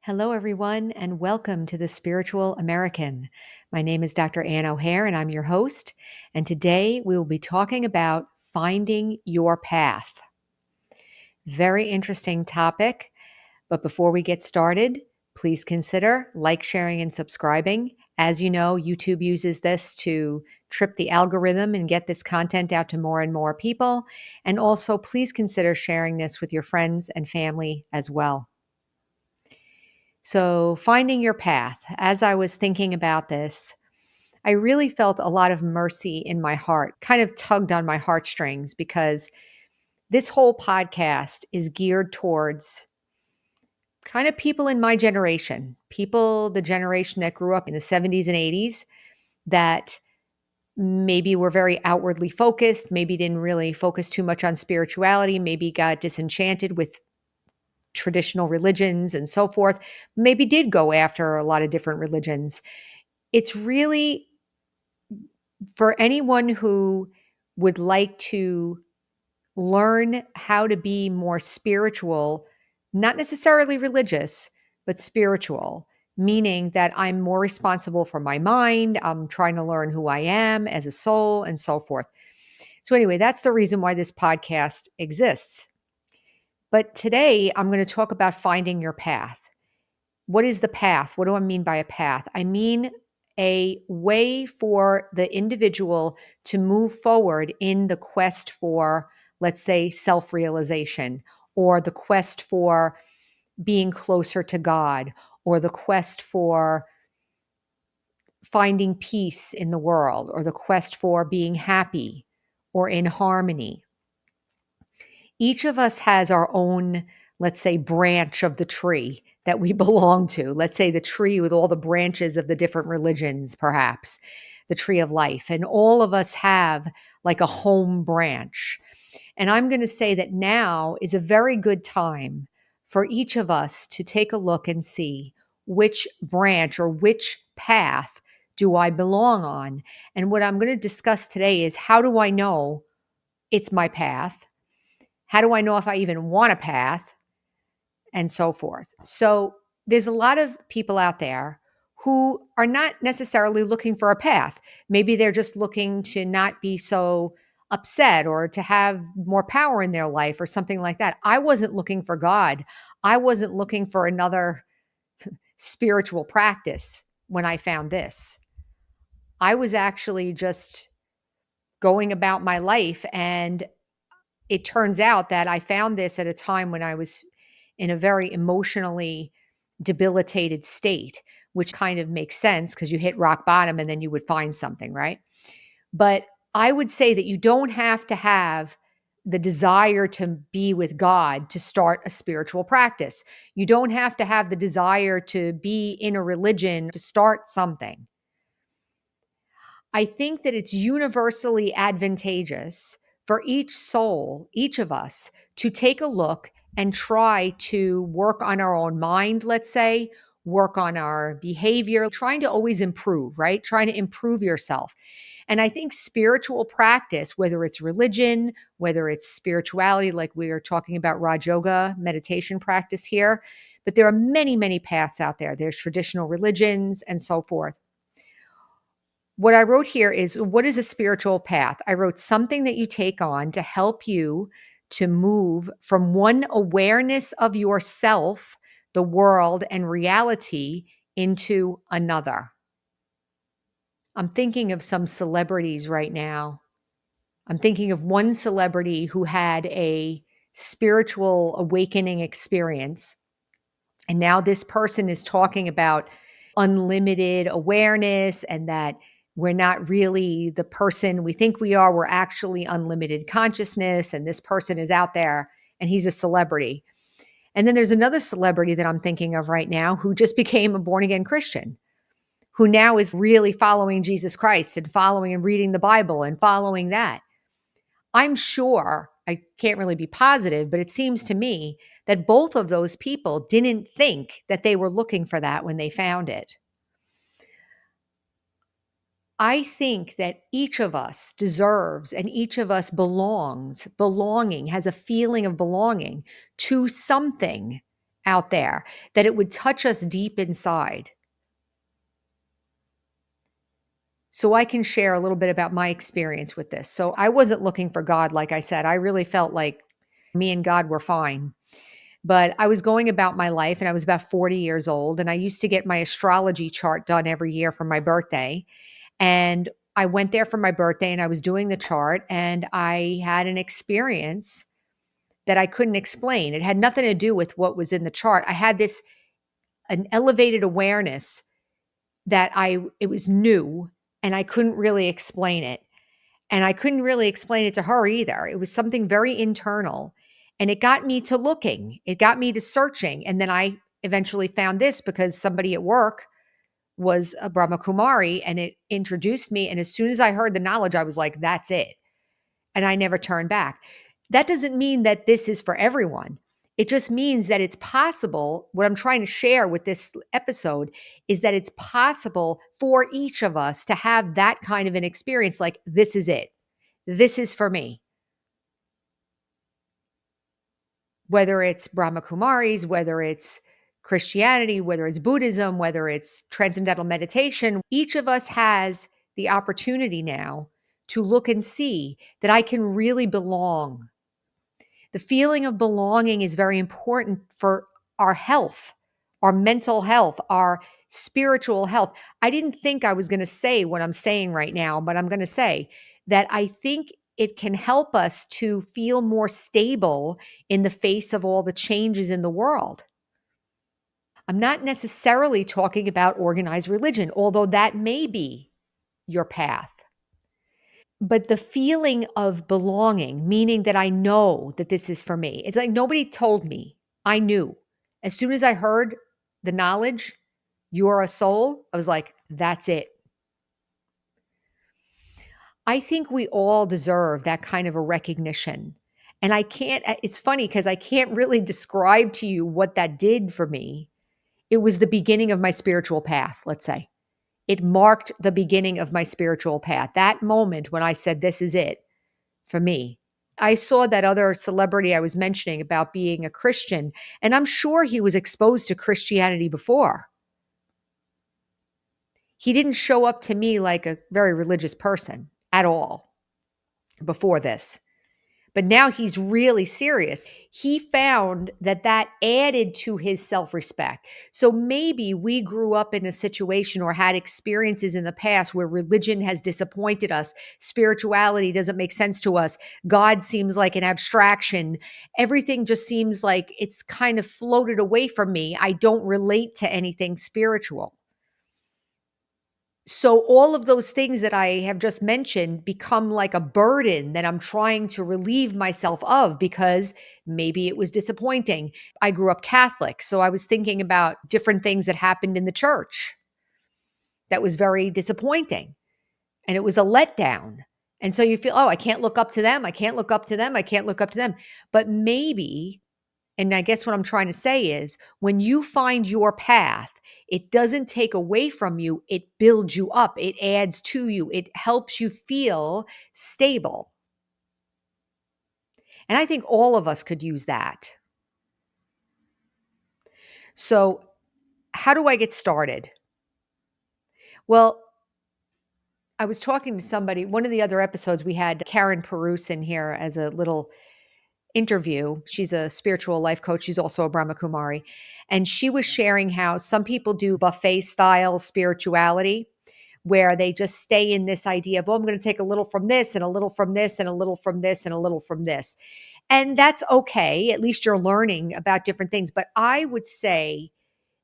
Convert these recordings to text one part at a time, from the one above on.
Hello, everyone, and welcome to the Spiritual American. My name is Dr. Ann O'Hare, and I'm your host. And today we will be talking about finding your path. Very interesting topic. But before we get started, please consider like, sharing, and subscribing. As you know, YouTube uses this to trip the algorithm and get this content out to more and more people. And also, please consider sharing this with your friends and family as well. So, finding your path. As I was thinking about this, I really felt a lot of mercy in my heart, kind of tugged on my heartstrings, because this whole podcast is geared towards kind of people in my generation, people, the generation that grew up in the 70s and 80s, that maybe were very outwardly focused, maybe didn't really focus too much on spirituality, maybe got disenchanted with traditional religions and so forth, maybe did go after a lot of different religions. It's really for anyone who would like to learn how to be more spiritual, not necessarily religious, but spiritual, meaning that I'm more responsible for my mind. I'm trying to learn who I am as a soul and so forth. So, anyway, that's the reason why this podcast exists. But today I'm going to talk about finding your path. What is the path? What do I mean by a path? I mean a way for the individual to move forward in the quest for, let's say, self realization, or the quest for being closer to God, or the quest for finding peace in the world, or the quest for being happy or in harmony. Each of us has our own, let's say, branch of the tree that we belong to. Let's say the tree with all the branches of the different religions, perhaps, the tree of life. And all of us have like a home branch. And I'm going to say that now is a very good time for each of us to take a look and see which branch or which path do I belong on. And what I'm going to discuss today is, how do I know it's my path? How do I know if I even want a path? And so forth. So there's a lot of people out there who are not necessarily looking for a path. Maybe they're just looking to not be so upset or to have more power in their life or something like that. I wasn't looking for God. I wasn't looking for another spiritual practice when I found this. I was actually just going about my life, and it turns out that I found this at a time when I was in a very emotionally debilitated state, which kind of makes sense because you hit rock bottom and then you would find something, right? But I would say that you don't have to have the desire to be with God to start a spiritual practice. You don't have to have the desire to be in a religion to start something. I think that it's universally advantageous for each soul, each of us, to take a look and try to work on our own mind, let's say, work on our behavior, trying to always improve, right? Trying to improve yourself. And I think spiritual practice, whether it's religion, whether it's spirituality, like we are talking about Raj Yoga meditation practice here, but there are many, many paths out there. There's traditional religions and so forth. What I wrote here is, what is a spiritual path? I wrote something that you take on to help you to move from one awareness of yourself, the world, and reality into another. I'm thinking of some celebrities right now. I'm thinking of one celebrity who had a spiritual awakening experience. And now this person is talking about unlimited awareness, and that we're not really the person we think we are. We're actually unlimited consciousness. And this person is out there and he's a celebrity. And then there's another celebrity that I'm thinking of right now who just became a born again Christian, who now is really following Jesus Christ and following and reading the Bible and following that. I'm sure, I can't really be positive, but it seems to me that both of those people didn't think that they were looking for that when they found it. I think that each of us deserves, and each of us belonging, has a feeling of belonging to something out there, that it would touch us deep inside. So I can share a little bit about my experience with this. So I wasn't looking for God, like I said. I really felt like me and God were fine. But I was going about my life and I was about 40 years old. And I used to get my astrology chart done every year for my birthday. And I went there for my birthday and I was doing the chart and I had an experience that I couldn't explain. It had nothing to do with what was in the chart. I had this an elevated awareness that it was new and I couldn't really explain it. And I couldn't really explain it to her either. It was something very internal. And it got me to looking, it got me to searching. And then I eventually found this because somebody at work was a Brahma Kumari and it introduced me. And as soon as I heard the knowledge, I was like, that's it. And I never turned back. That doesn't mean that this is for everyone. It just means that it's possible. What I'm trying to share with this episode is that it's possible for each of us to have that kind of an experience like, this is it. This is for me. Whether it's Brahma Kumaris, whether it's Christianity, whether it's Buddhism, whether it's transcendental meditation, each of us has the opportunity now to look and see that I can really belong. The feeling of belonging is very important for our health, our mental health, our spiritual health. I didn't think I was going to say what I'm saying right now, but I'm going to say that I think it can help us to feel more stable in the face of all the changes in the world. I'm not necessarily talking about organized religion, although that may be your path. But the feeling of belonging, meaning that I know that this is for me. It's like nobody told me. I knew. As soon as I heard the knowledge, you are a soul, I was like, that's it. I think we all deserve that kind of a recognition. And I can't, it's funny because I can't really describe to you what that did for me. It was the beginning of my spiritual path, let's say. It marked the beginning of my spiritual path. That moment when I said, this is it for me. I saw that other celebrity I was mentioning about being a Christian, and I'm sure he was exposed to Christianity before. He didn't show up to me like a very religious person at all before this. But now he's really serious. He found that that added to his self-respect. So maybe we grew up in a situation or had experiences in the past where religion has disappointed us, spirituality doesn't make sense to us, God seems like an abstraction. Everything just seems like it's kind of floated away from me. I don't relate to anything spiritual. So all of those things that I have just mentioned become like a burden that I'm trying to relieve myself of because maybe it was disappointing. I grew up Catholic, so I was thinking about different things that happened in the church that was very disappointing, and it was a letdown. And so you feel, "Oh, I can't look up to them. I can't look up to them. I can't look up to them." But maybe, and I guess what I'm trying to say is when you find your path, it doesn't take away from you, it builds you up, it adds to you, it helps you feel stable. And I think all of us could use that. So, how do I get started? Well, I was talking to somebody, one of the other episodes, we had Karen Peruse in here as a little interview. She's a spiritual life coach. She's also a Brahma Kumari. And she was sharing how some people do buffet style spirituality where they just stay in this idea of, oh, I'm going to take a little from this and a little from this and a little from this and a little from this. And that's okay. At least you're learning about different things. But I would say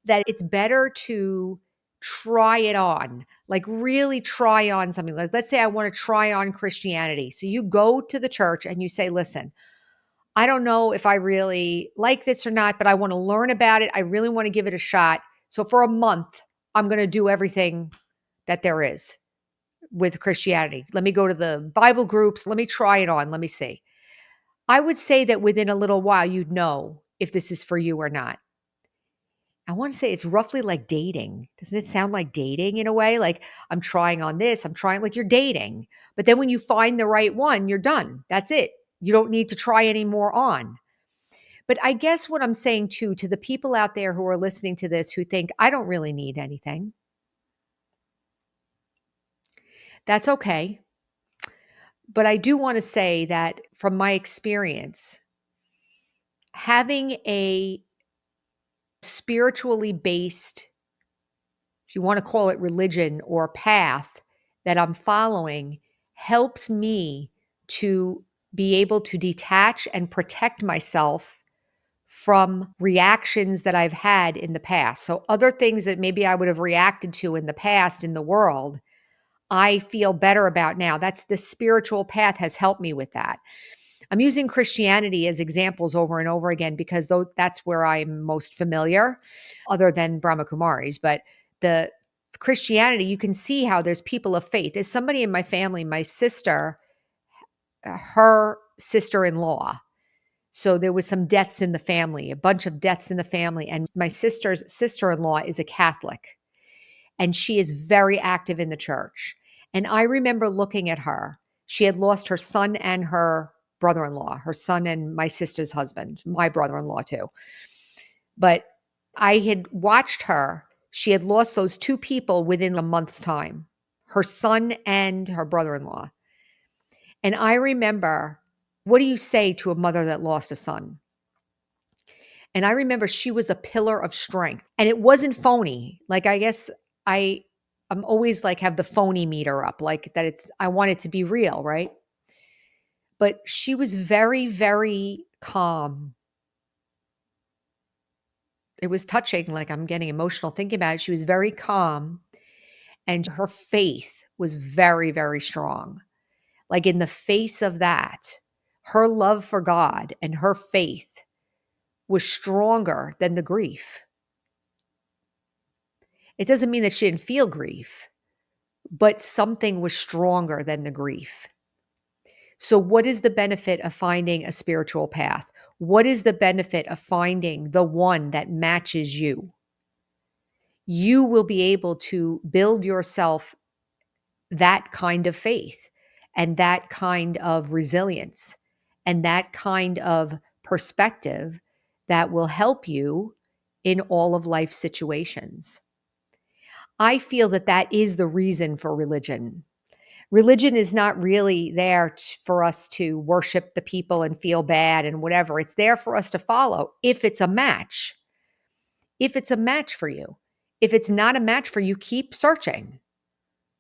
that it's better to try it on, like really try on something. Like, let's say I want to try on Christianity. So you go to the church and you say, listen, I don't know if I really like this or not, but I want to learn about it. I really want to give it a shot. So for a month, I'm going to do everything that there is with Christianity. Let me go to the Bible groups. Let me try it on. Let me see. I would say that within a little while, you'd know if this is for you or not. I want to say it's roughly like dating. Doesn't it sound like dating in a way? Like I'm trying on this, I'm trying, like you're dating. But then when you find the right one, you're done. That's it. You don't need to try any more on. But I guess what I'm saying too, to the people out there who are listening to this who think, I don't really need anything, that's okay. But I do want to say that from my experience, having a spiritually based, if you want to call it religion or path that I'm following, helps me to be able to detach and protect myself from reactions that I've had in the past. So, other things that maybe I would have reacted to in the past in the world, I feel better about now. That's the spiritual path has helped me with that. I'm using Christianity as examples over and over again because that's where I'm most familiar, other than Brahma Kumaris. But the Christianity, you can see how there's people of faith. There's somebody in my family, my sister, her sister in law. So there was some deaths in the family, a bunch of deaths in the family. And my sister's sister in law is a Catholic, and she is very active in the church. And I remember looking at her. She had lost her son and her brother in law, her son and my sister's husband, my brother in law too. But I had watched her. She had lost those two people within a month's time, her son and her brother in law. And I remember, what do you say to a mother that lost a son? And I remember she was a pillar of strength, and it wasn't phony. Like, I guess I I'm always like have the phony meter up, like that I want it to be real, right? But she was very, very calm. It was touching, like I'm getting emotional thinking about it. She was very calm, and her faith was very, very strong. Like, in the face of that, her love for God and her faith was stronger than the grief. It doesn't mean that she didn't feel grief, but something was stronger than the grief. So, what is the benefit of finding a spiritual path? What is the benefit of finding the one that matches you? You will be able to build yourself that kind of faith and that kind of resilience and that kind of perspective that will help you in all of life situations. I feel that that is the reason for religion. Religion is not really there for us to worship the people and feel bad and whatever. It's there for us to follow if it's a match. If it's a match for you. If it's not a match for you, keep searching.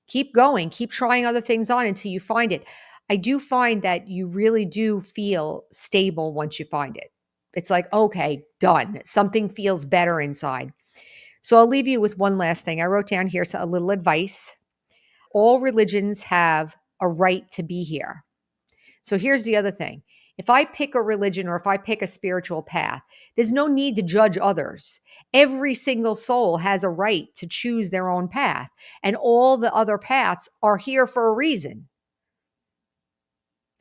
Keep going. Keep trying other things on until you find it. I do find that you really do feel stable once you find it. It's like, okay, done. Something feels better inside. So I'll leave you with one last thing. I wrote down here a little advice. All religions have a right to be here. So here's the other thing. If I pick a religion or if I pick a spiritual path, there's no need to judge others. Every single soul has a right to choose their own path, and all the other paths are here for a reason.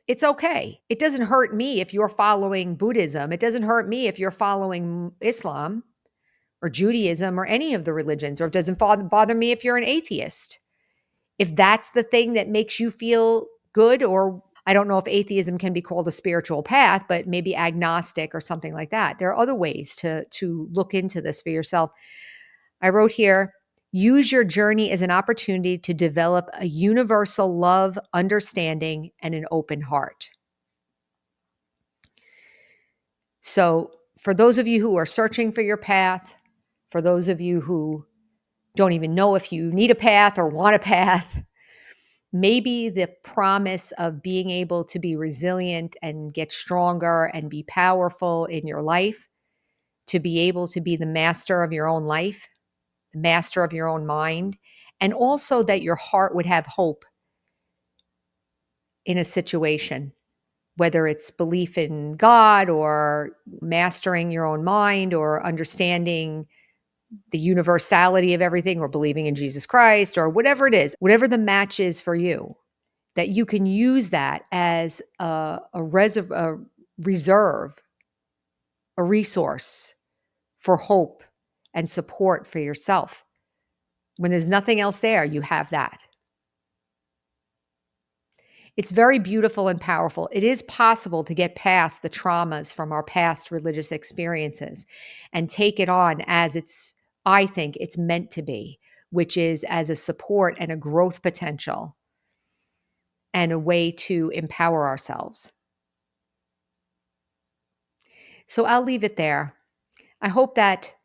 It's okay. It doesn't hurt me if you're following Buddhism. It doesn't hurt me if you're following Islam or Judaism or any of the religions, or it doesn't bother me if you're an atheist. If that's the thing that makes you feel good, or I don't know if atheism can be called a spiritual path, but maybe agnostic or something like that. There are other ways to look into this for yourself. I wrote here, use your journey as an opportunity to develop a universal love, understanding, and an open heart. So, for those of you who are searching for your path, for those of you who don't even know if you need a path or want a path, maybe the promise of being able to be resilient and get stronger and be powerful in your life, to be able to be the master of your own life, the master of your own mind, and also that your heart would have hope in a situation, whether it's belief in God or mastering your own mind or understanding the universality of everything or believing in Jesus Christ or whatever it is, whatever the match is for you, that you can use that as a reserve, a resource for hope and support for yourself. When there's nothing else there, you have that. It's very beautiful and powerful. It is possible to get past the traumas from our past religious experiences and take it on as I think it's meant to be, which is as a support and a growth potential and a way to empower ourselves. So I'll leave it there. I hope that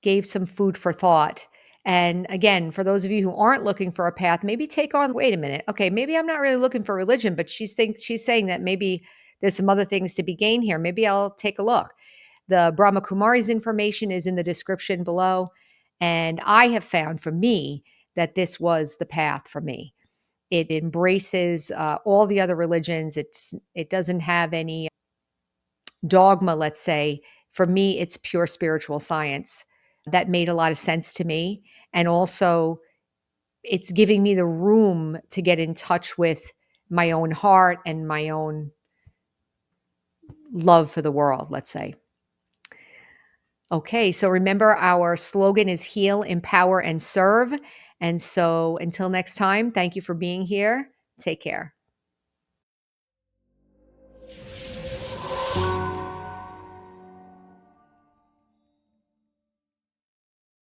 gave some food for thought. And again, for those of you who aren't looking for a path, maybe take on, wait a minute. Okay, maybe I'm not really looking for religion, but she's saying that maybe there's some other things to be gained here. Maybe I'll take a look. The Brahma Kumari's information is in the description below. And I have found for me that this was the path for me. It embraces all the other religions. It doesn't have any dogma, let's say. For me, it's pure spiritual science. That made a lot of sense to me. And also, it's giving me the room to get in touch with my own heart and my own love for the world, let's say. Okay, so remember our slogan is heal, empower, and serve. And so until next time, thank you for being here. Take care.